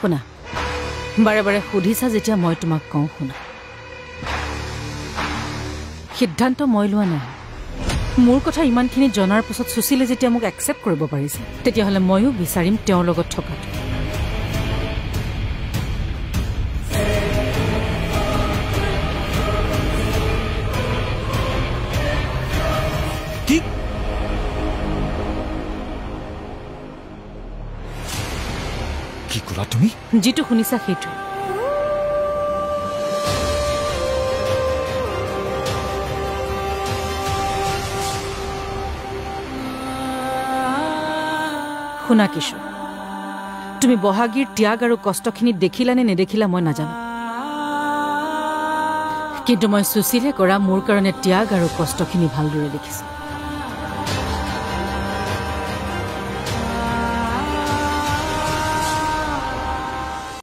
শুনা বাৰে বাৰে সুধিছা যেতিয়া মই তোমাক কওঁ শুনা সিদ্ধান্ত মই লোৱা নাই মোৰ কথা ইমানখিনি জনাৰ পিছত সুশীলে যেতিয়া মোক একচেপ্ট কৰিব পাৰিছে তেতিয়াহ'লে ময়ো বিচাৰিম তেওঁৰ লগত থকাটো কি ক'লা তুমি যিটো শুনিছা সেইটো শুনা কিশোৰ তুমি বহাগীৰ ত্যাগ আৰু কষ্টখিনি দেখিলা নে নেদেখিলা মই নাজানো কিন্তু মই সুশীলে কৰা মোৰ কাৰণে ত্যাগ আৰু কষ্টখিনি ভালদৰে দেখিছো